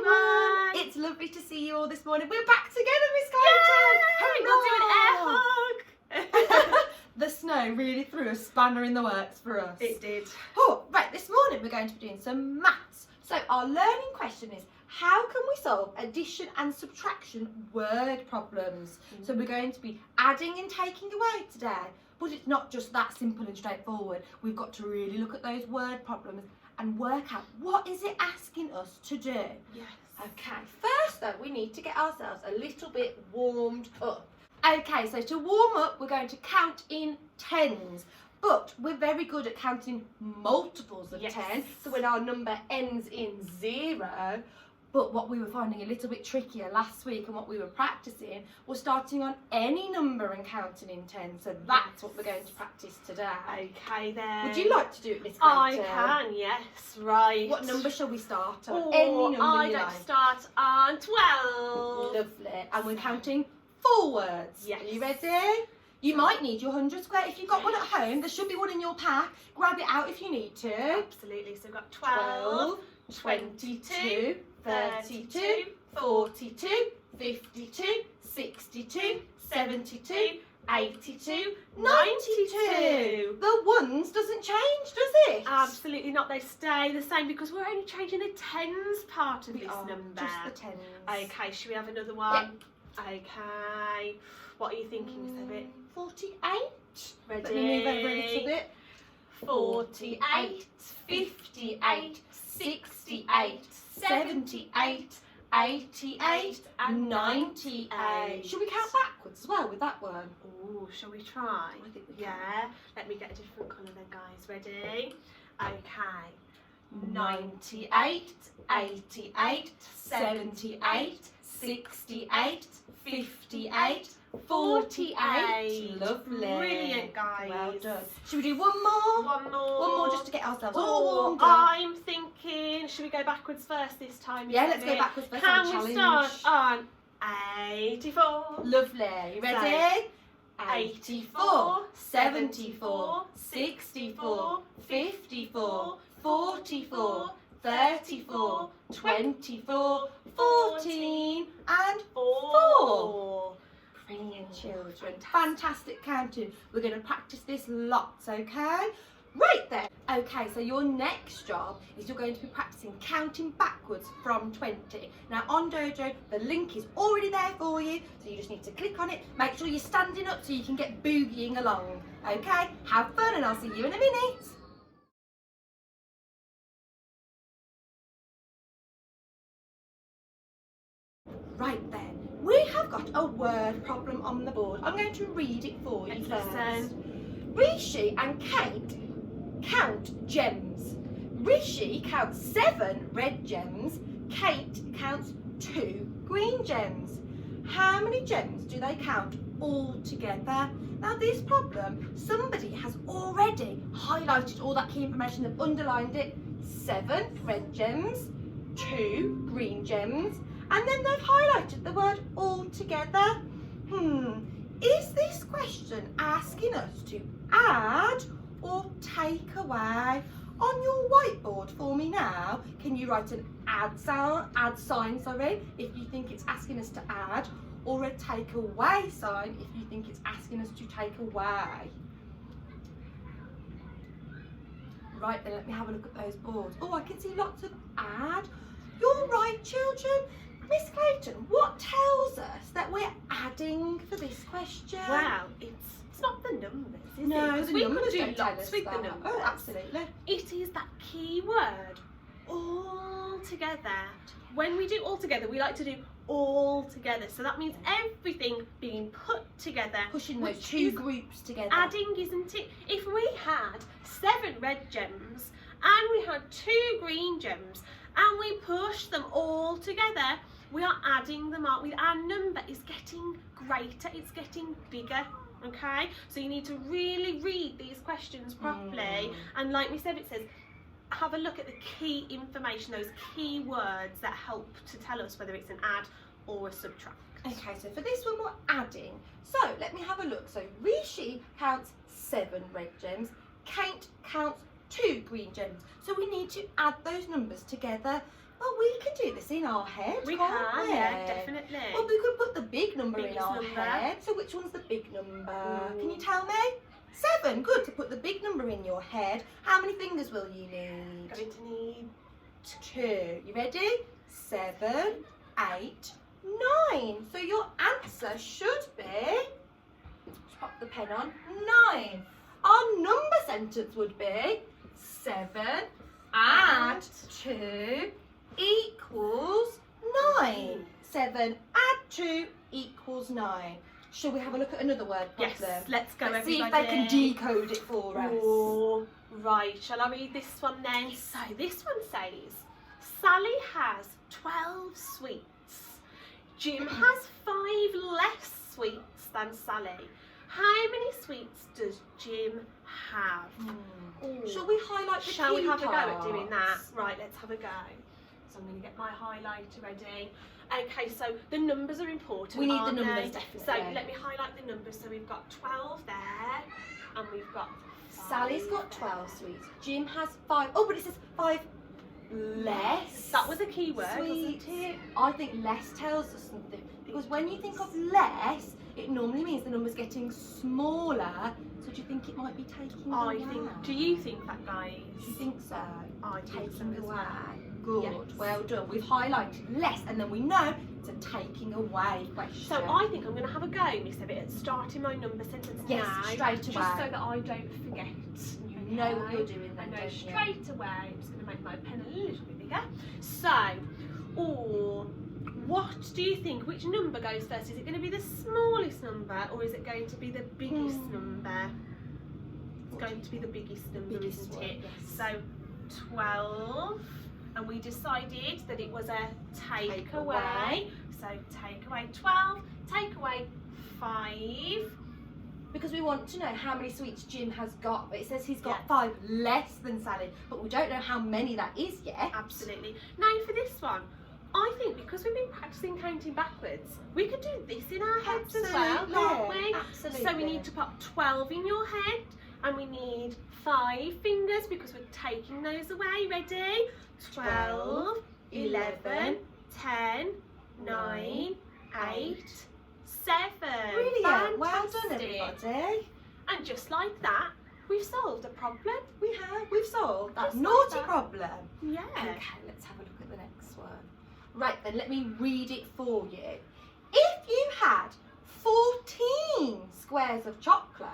everyone. It's lovely to see you all this morning. We're back together, Miss Clayton. We've got to do an air hug. The snow really threw a spanner in the works for us. It did. Oh, right, this morning we're going to be doing some maths. So our learning question is, how can we solve addition and subtraction word problems? So we're going to be adding and taking away today. But it's not just that simple and straightforward. We've got to really look at those word problems and work out what is it asking us to do. Yes. Okay, first though, we need to get ourselves a little bit warmed up. Okay, so to warm up, we're going to count in tens. But we're very good at counting multiples of 10. So when our number ends in 0, but what we were finding a little bit trickier last week and what we were practicing was starting on any number and counting in 10. So that's what we're going to practice today. Okay then. Would you like to do it, Miss Clayton? I can, yes, right. What number shall we start on? Oh, Any number I'd you like like. to start on 12. Lovely. And we're counting forwards. Yes. Are you ready? You might need your 100 square. If you've got one at home, there should be one in your pack. Grab it out if you need to. Absolutely. So we've got 12, 22, 32, 42, 52, 62, 72, 82, 92. The ones doesn't change, does it? Absolutely not. They stay the same because we're only changing the tens part of this number. Just the tens. Okay, should we have another one? Yep. Okay. What are you thinking, Miss Ebbett? 48. Ready? Let me move over a little bit. 48, 58, 68, 78, 88, and 98. Should we count backwards as well with that one? Oh, shall we try? I think we can. Yeah. Let me get a different colour then, guys. Ready? Okay. 98, 88, 78, 68, 58, 48. Lovely. Brilliant, guys. Well done. Should we do one more? One more. One more just to get ourselves all warmed up. I'm thinking, should we go backwards first this time? Yeah, let's go backwards first. Can we start on 84? Lovely. You ready? 84, 74, 64, 54, 44, 34, 24, 14, and 4. Brilliant, children. Fantastic counting. We're going to practice this lots, okay? Right then. Okay, so your next job is you're going to be practicing counting backwards from 20. Now on Dojo, the link is already there for you, so you just need to click on it. Make sure you're standing up so you can get boogieing along. Okay, have fun and I'll see you in a minute. Right then, we have got a word problem on the board. I'm going to read it for you first. Rishi and Kate count gems. Rishi counts 7 red gems. Kate counts 2 green gems. How many gems do they count all together? Now this problem, somebody has already highlighted all that key information. They've underlined it. 7 red gems, 2 green gems, and then they've highlighted the word all together. Is this question asking us to add or take away? On your whiteboard for me now, can you write an add sign, if you think it's asking us to add, or a take away sign if you think it's asking us to take away? Right then, let me have a look at those boards. Oh, I can see lots of add. You're right, children. Miss Clayton, what tells us that we're adding for this question? Well, it's not the numbers, is it? No, Because the we could numbers do don't tell lots us with the that. numbers. Oh, absolutely. It is that key word, all together. When we do all together, we like to do all together. So that means everything being put together. Pushing those two groups together. Adding, isn't it? If we had 7 red gems and we had 2 green gems and we push them all together, we are adding them up. Our number is getting greater, it's getting bigger. Okay, so you need to really read these questions properly, and like we said, it says have a look at the key information, those key words that help to tell us whether it's an add or a subtract. Okay, so for this one we're adding. So let me have a look. So Rishi counts 7 red gems, Kate counts 2 green gems. So we need to add those numbers together. Well, we can do this in our head, We can't can, we? yeah, definitely. Well, we could put the big number in Biggest our number. head. So which one's the big number? Ooh. Can you tell me? 7. Good. To put the big number in your head, how many fingers will you need? Going to need 2. You ready? 7, 8, 9. So your answer should be, let's pop the pen on, 9. Our number sentence would be 7 add 2 equals 9. 7 add 2 equals 9. Shall we have a look at another word problem? Yes, let's go, Let's see if everybody. they can decode it for us. Oh, right, shall I read this one then? So this one says, Sally has 12 sweets. Jim has 5 less sweets than Sally. How many sweets does Jim have? Ooh. Shall we highlight the Shall we key have a go at parts? doing that? Right, let's have a go. So I'm going to get my highlighter ready. Okay, so the numbers are important. We need the aren't numbers, they? definitely. So let me highlight the numbers. So we've got 12 there, and we've got 5 Sally's got there. 12 sweets. Jim has 5. Oh, but it says 5 less. That was a key word, sweets. wasn't it? I think less tells us something. Because when you think of less, it normally means the number's getting smaller. So do you think it might be taking away? Do you think that, guys? Do you think so? I think so Taking as away. well. Good. Yes. Well done. We've highlighted less, and then we know it's a taking away question. So I think I'm going to have a go, Miss Ebbett, at starting my number sentence Yes, now. straight away. Just so that I don't forget. You know what you're doing I then, know don't you? straight away. I'm just going to make my pen a little bit bigger. So, what do you think? Which number goes first? Is it going to be the smallest number, or is it going to be the biggest number? It's going to be the biggest number, Biggest isn't one, it? yes. So 12, and we decided that it was a take away. away. So take away 12, take away 5. Because we want to know how many sweets Jim has got. But it says he's got Yeah. 5 less than Sally, but we don't know how many that is yet. Absolutely. Now for this one, I think because we've been practicing counting backwards, we could do this in our heads as well, can't we? Absolutely. So we need to pop 12 in your head, and we need 5 fingers because we're taking those away. Ready? 12, 11, 10, 9, 8, 7. Brilliant. Well done, Fantastic. everybody. And just like that, we've solved a problem. We have. We've solved that Just like naughty that. problem. Yeah. Okay, let's have a look at the next one. Right then, let me read it for you. If you had 14 squares of chocolate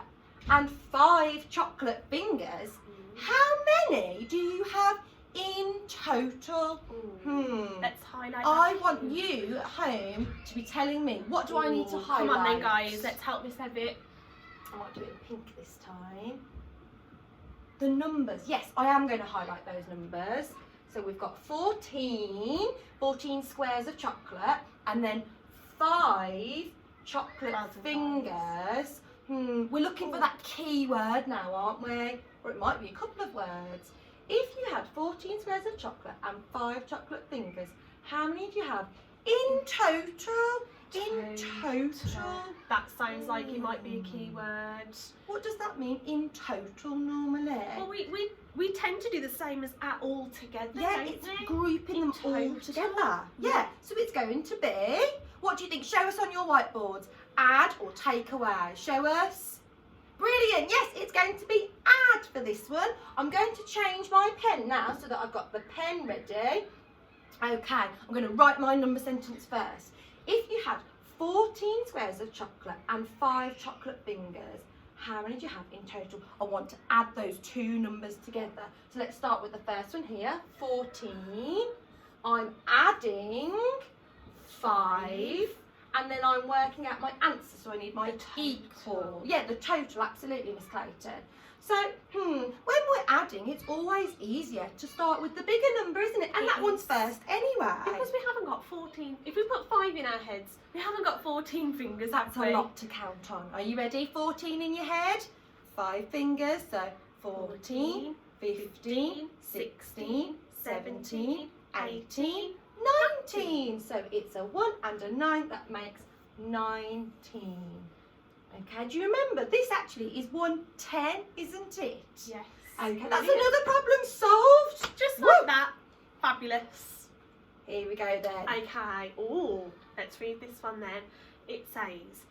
and 5 chocolate fingers, how many do you have in total? Let's highlight I that. want you at home to be telling me, what do I need to highlight? Come on then, guys. Let's help Miss Ebbett. I might do it in pink this time. The numbers. Yes, I am going to highlight those numbers. So we've got 14 squares of chocolate, and then 5 chocolate fingers. We're looking for that key word now, aren't we? Or it might be a couple of words. If you had 14 squares of chocolate and 5 chocolate fingers, how many do you have in total? In total. That sounds like it might be a key word. What does that mean in total normally? Well, we tend to do the same as at all together, Yeah, don't it's we? grouping them all total. together. Yeah, so it's going to be, what do you think? Show us on your whiteboards. Add or take away. Show us. Brilliant. Yes, it's going to be add for this one. I'm going to change my pen now so that I've got the pen ready. Okay, I'm going to write my number sentence first. If you had 14 squares of chocolate and 5 chocolate fingers, how many do you have in total? I want to add those 2 numbers together. So let's start with the first one here, 14. I'm adding 5, and then I'm working out my answer, so I need my equal. Yeah, the total, absolutely, Miss Clayton. So, when we're adding, it's always easier to start with the bigger number, isn't it? And that one's first anyway. Because we haven't got 14. If we put 5 in our heads, we haven't got 14 fingers. That's have a we? lot to count on. Are you ready? 14 in your head, 5 fingers, so 14, 15, 16, 17, 18, 19. So it's a 1 and a 9, that makes 19. Okay, do you remember? This actually is 110, isn't it? Yes. Okay, that's another problem solved. Just like that. Fabulous. Here we go then. Okay, let's read this one then. It says,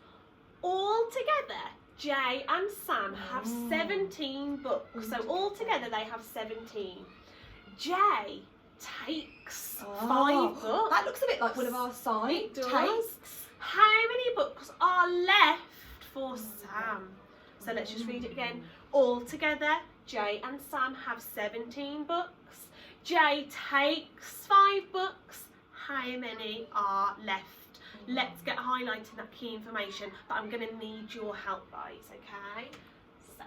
all together, Jay and Sam have 17 books. So all together they have 17. Jay takes 5 books. That looks a bit like one of our signs. It does. How many books are left for Sam? So let's just read it again. All together, Jay and Sam have 17 books. Jay takes 5 books. How many are left? Let's get highlighting that key information, but I'm going to need your help, guys, okay? So,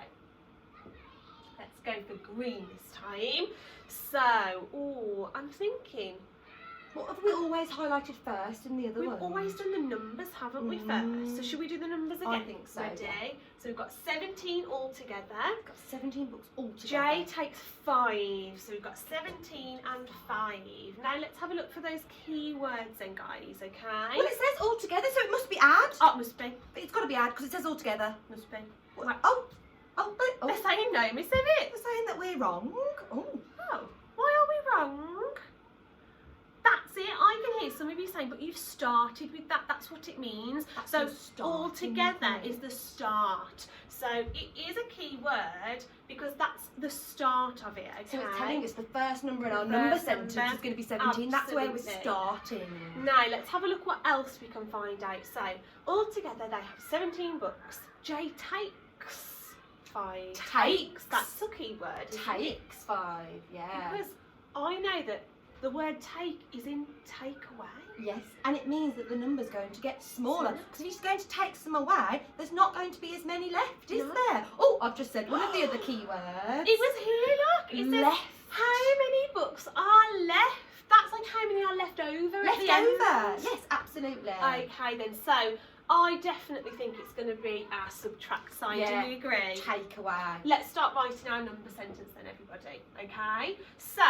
let's go for green this time. So, I'm thinking, What have we always highlighted first in the other one? we've always done the numbers, haven't we, first? So should we do the numbers again? I think so. Ready? Yeah. So we've got 17 altogether. We've got 17 books altogether. Jay takes 5, so we've got 17 and 5. Now let's have a look for those key words then, guys, okay? Well, it says all together, so it must be add. Oh, it must be. It's got to be add because it says all together. Must be. What? They're saying no, Miss Evie. They're saying that we're wrong. Oh. Oh, why are we wrong? That's it. I can hear some of you saying, but you've started with that. That's what it means. That's So the start, all together isn't it? is the start. So it is a key word because that's the start of it. Okay. So it's telling us the first number in our The number first sentence number. is going to be 17. That's where we're Absolutely. starting. Now let's have a look what else we can find out. So all together they have 17 books. Jay takes 5. Takes. That's the key word. isn't it? Takes 5, yeah. Because I know that the word take is in take away. Yes, and it means that the number's going to get smaller. Smaller. Because if you're just going to take some away, there's not going to be as many left, is No. there? Oh, I've just said one of the other key words. It was here, look. It says, Left. how many books are left? That's like how many are left over at Left the end. over. Yes, absolutely. Okay then, so I definitely think it's going to be our subtract sign. Yeah. Do you agree? Take away. Let's start writing our number sentence then, everybody. Okay? So,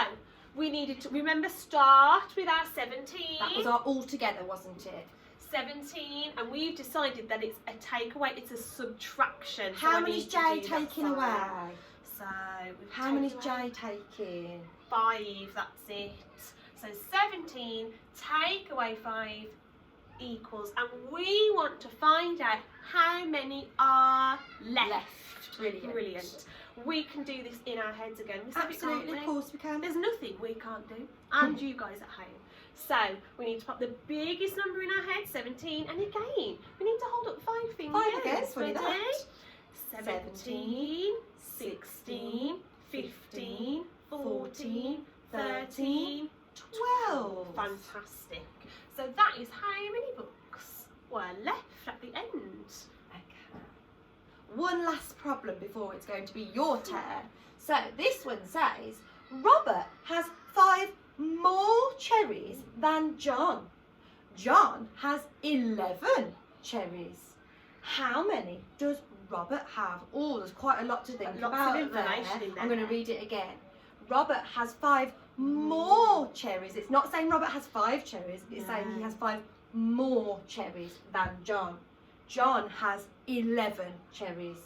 we needed to, remember, start with our 17. That was our all together, wasn't it? 17, and we've decided that it's a takeaway, it's a subtraction. So How I many's need to Jay do that taking sign. away? So, we've How many's taken away Jay taking? 5, that's it. So 17, take away 5 equals, and we want to find out how many are left. Brilliant. We can do this in our heads again. Miss Evie, Absolutely, can't of we? course we can. There's nothing we can't do, and you guys at home. So we need to pop the biggest number in our head, 17, and again, we need to hold up 5 fingers. 5 again, funny Ready? that. 17, 16, 15, 14, 13, 12. Fantastic. So that is how many books were left at the end. Okay. One last problem before it's going to be your turn. So this one says, Robert has 5 more cherries than John. John has 11 cherries. How many does Robert have? Oh, there's quite a lot to think Lots about of information there. in there. I'm going to read it again. Robert has 5 more cherries. It's not saying Robert has 5 cherries. It's saying he has 5 more cherries than John. John has 11 cherries.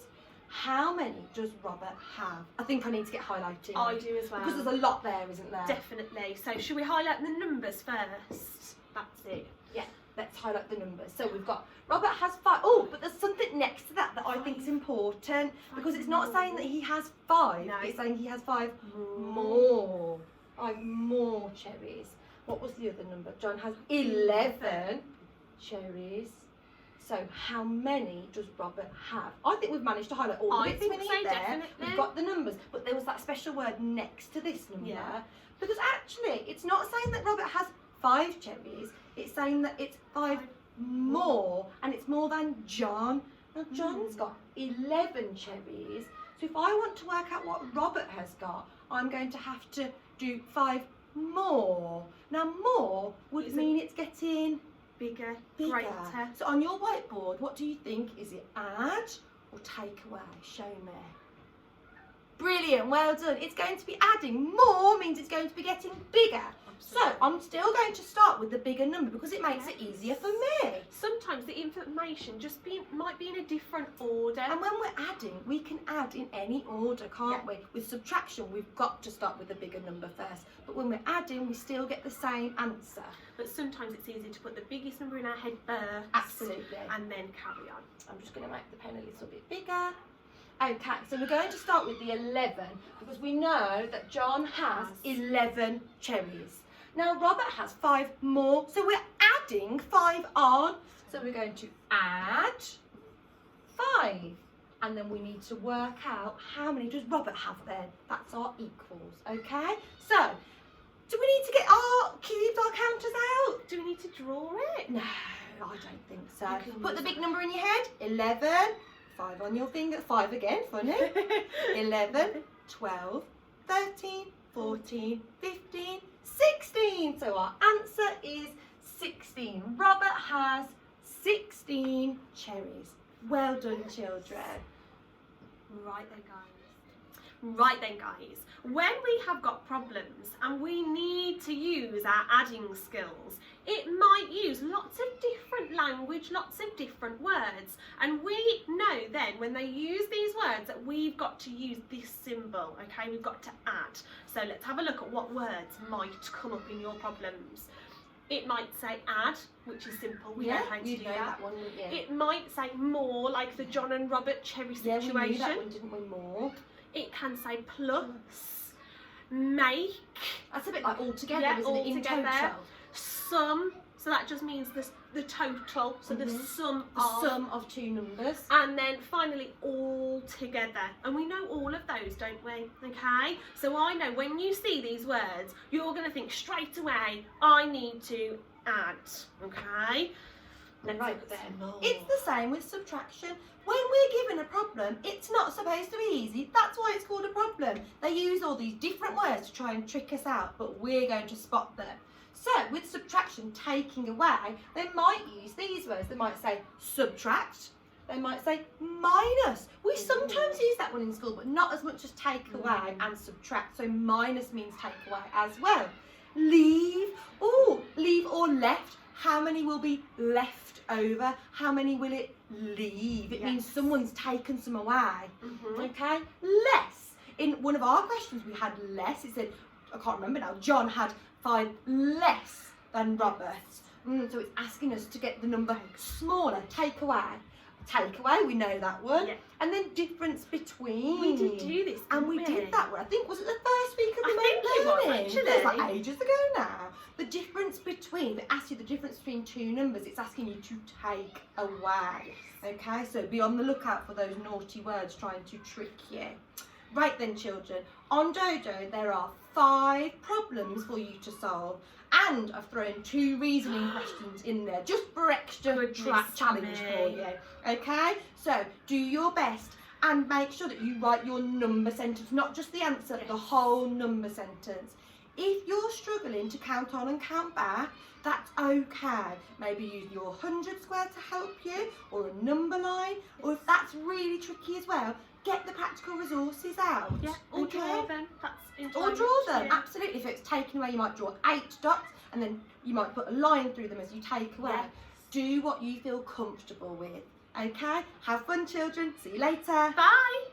How many does Robert have? I think I need to get highlighting. I do as well. Because there's a lot there, isn't there? Definitely. So should we highlight the numbers first? That's it. Yeah, let's highlight the numbers. So we've got Robert has 5. Oh, but there's something next to that that I think is important because it's not saying that he has 5. No. It's saying he has 5 more. 5 more cherries. What was the other number? John has 11 cherries. So how many does Robert have? I think we've managed to highlight all the I bits think we need so, there. definitely. We've got the numbers, but there was that special word next to this number. Yeah. Because actually, it's not saying that Robert has 5 cherries. It's saying that it's 5 more, and it's more than John. Now, John's got 11 cherries. So if I want to work out what Robert has got, I'm going to have to do 5 more. Now, more would mean it's getting Bigger, bigger. greater. So on your whiteboard, what do you think? Is it add or take away? Show me. Brilliant, well done. It's going to be adding. More means it's going to be getting bigger. So I'm still going to start with the bigger number because it makes it easier for me. Sometimes the information might be in a different order. And when we're adding, we can add in any order, can't we? With subtraction, we've got to start with the bigger number first. But when we're adding, we still get the same answer. But sometimes it's easy to put the biggest number in our head first. Absolutely. And then carry on. I'm just going to make the pen a little bit bigger. Okay, so we're going to start with the 11 because we know that John has 11 cherries. Now Robert has 5 more, so we're adding 5 on. So we're going to add 5. And then we need to work out how many does Robert have then. That's our equals, okay? So, do we need to get our cubes, our counters out? Do we need to draw it? No, I don't think so. Put the big number in your head, 11. 5 on your finger, 5 again, funny. 11, 12, 13, 14, 15, 16. So our answer is 16. Robert has 16 cherries. Well done, children. Right then guys, when we have got problems and we need to use our adding skills, it might use lots of different language, lots of different words, and we know then when they use these words that we've got to use this symbol, okay? We've got to add. So let's have a look at what words might come up in your problems. It might say add, which is simple. We know how to do that. One, wouldn't you? It might say more, like the John and Robert cherry situation. Yeah, we knew that one, didn't we? More. It can say plus, make. That's a bit like all together, Yeah, isn't it? In altogether. total. Sum, so that just means the total, so the sum of 2 numbers. and then finally all together, and we know all of those, don't we? Okay, so I know when you see these words you're going to think straight away I need to add. Okay, Right then. It's the same with subtraction. When we're given a problem, it's not supposed to be easy. That's why it's called a problem. They use all these different words to try and trick us out, but we're going to spot them. So with subtraction, taking away, they might use these words. They might say subtract. They might say minus. We sometimes use that one in school, but not as much as take away and subtract. So minus means take away as well. Leave. Oh, leave or left. How many will be left over? How many will it leave? It means someone's taken some away. Okay? Less. In one of our questions, we had less. It said, I can't remember now, John had 5 less than Robert. So it's asking us to get the number smaller. Take away. Take away, we know that one. And then difference between. we did do this, and we did that one. I think, was it the first week of I think it was, actually. It was like ages ago now. The difference between, it asks you the difference between 2 numbers. It's asking you to take away. Okay, so be on the lookout for those naughty words trying to trick you. Right then, children, on Dojo there are 5 problems for you to solve, and I've thrown 2 reasoning questions in there just for extra challenge for you. Okay, so do your best and make sure that you write your number sentence, not just the answer, the whole number sentence. If you're struggling to count on and count back, that's okay. Maybe use your 100 square to help you, or a number line, or if that's really tricky as well, get the practical resources out. Or draw them. Or draw them, absolutely. If it's taken away, you might draw 8 dots, and then you might put a line through them as you take away. Do what you feel comfortable with. Okay? Have fun, children. See you later. Bye.